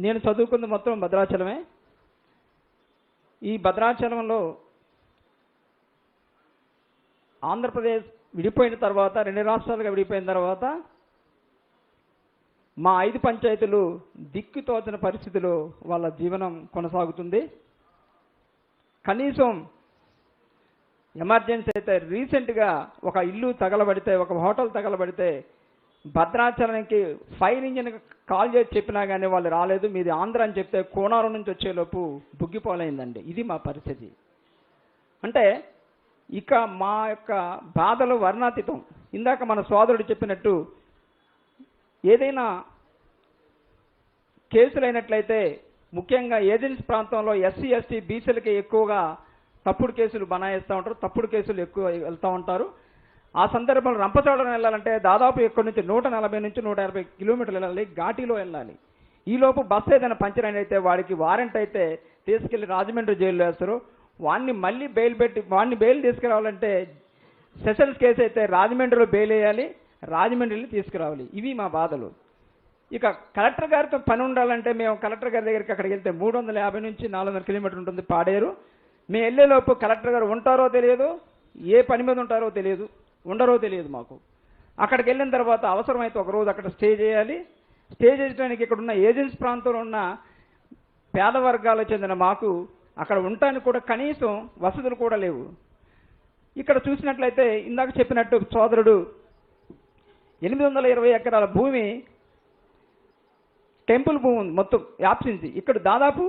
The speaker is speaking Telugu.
నేను చదువుకుంది మొత్తం భద్రాచలమే. ఈ భద్రాచలంలో ఆంధ్రప్రదేశ్ విడిపోయిన తర్వాత 2 రాష్ట్రాలుగా విడిపోయిన తర్వాత మా 5 పంచాయతీలు దిక్కుతోచని పరిస్థితిలో వాళ్ళ జీవనం కొనసాగుతుంది. కనీసం ఎమర్జెన్సీ అయితే రీసెంట్గా ఒక ఇల్లు తగలబడితే, ఒక హోటల్ తగలబడితే భద్రాచలానికి ఫైర్ ఇంజిన్ కాల్ చేసి చెప్పినా కానీ వాళ్ళు రాలేదు. మీది ఆంధ్ర అని చెప్తే కోనారం నుంచి వచ్చేలోపు బుగ్గిపోలైందండి. ఇది మా పరిస్థితి. అంటే ఇక మా యొక్క బాధలు వర్ణాతీతం. ఇందాక మన సోదరుడు చెప్పినట్టు ఏదైనా కేసులైనట్లయితే ముఖ్యంగా ఏజెన్సీ ప్రాంతంలో ఎస్సీ ఎస్టీ బీసీలకి ఎక్కువగా తప్పుడు కేసులు బనాయిస్తూ ఉంటారు, తప్పుడు కేసులు ఎక్కువ వెళ్తూ ఉంటారు. ఆ సందర్భంలో రంపచోడవరం వెళ్ళాలంటే దాదాపు ఇక్కడి నుంచి 140 నుంచి 150 కిలోమీటర్లు వెళ్ళాలి, ఘాటీలో వెళ్ళాలి. ఈలోపు బస్సు ఏదైనా పంచర్ అయితే వాడికి వారెంట్ అయితే తీసుకెళ్లి రాజమండ్రి జైల్లో వేస్తారు. వాడిని మళ్ళీ బెయిల్ తీసుకురావాలంటే సెషన్స్ కేసు అయితే రాజమండ్రిలో బెయిల్ వేయాలి, రాజమండ్రిలో తీసుకురావాలి. ఇవి మా బాధలు. ఇక కలెక్టర్ గారితో పని ఉండాలంటే మేము కలెక్టర్ గారి దగ్గరికి అక్కడికి వెళ్తే 350 నుంచి 400 కిలోమీటర్లు ఉంటుంది పాడేరు. మేము వెళ్ళేలోపు కలెక్టర్ గారు ఉంటారో తెలియదు, ఏ పని మీద ఉంటారో తెలియదు, ఉండరో తెలియదు మాకు. అక్కడికి వెళ్ళిన తర్వాత అవసరమైతే ఒకరోజు అక్కడ స్టే చేయాలి. స్టే చేయడానికి ఇక్కడ ఉన్న ఏజెన్సీ ప్రాంతంలో ఉన్న పేద వర్గాలకు చెందిన మాకు అక్కడ ఉండటానికి కూడా కనీసం వసతులు కూడా లేవు. ఇక్కడ చూసినట్లయితే ఇందాక చెప్పినట్టు సోదరుడు 820 ఎకరాల భూమి టెంపుల్ భూమి ఉంది మొత్తం వ్యాప్సింది. ఇక్కడ దాదాపు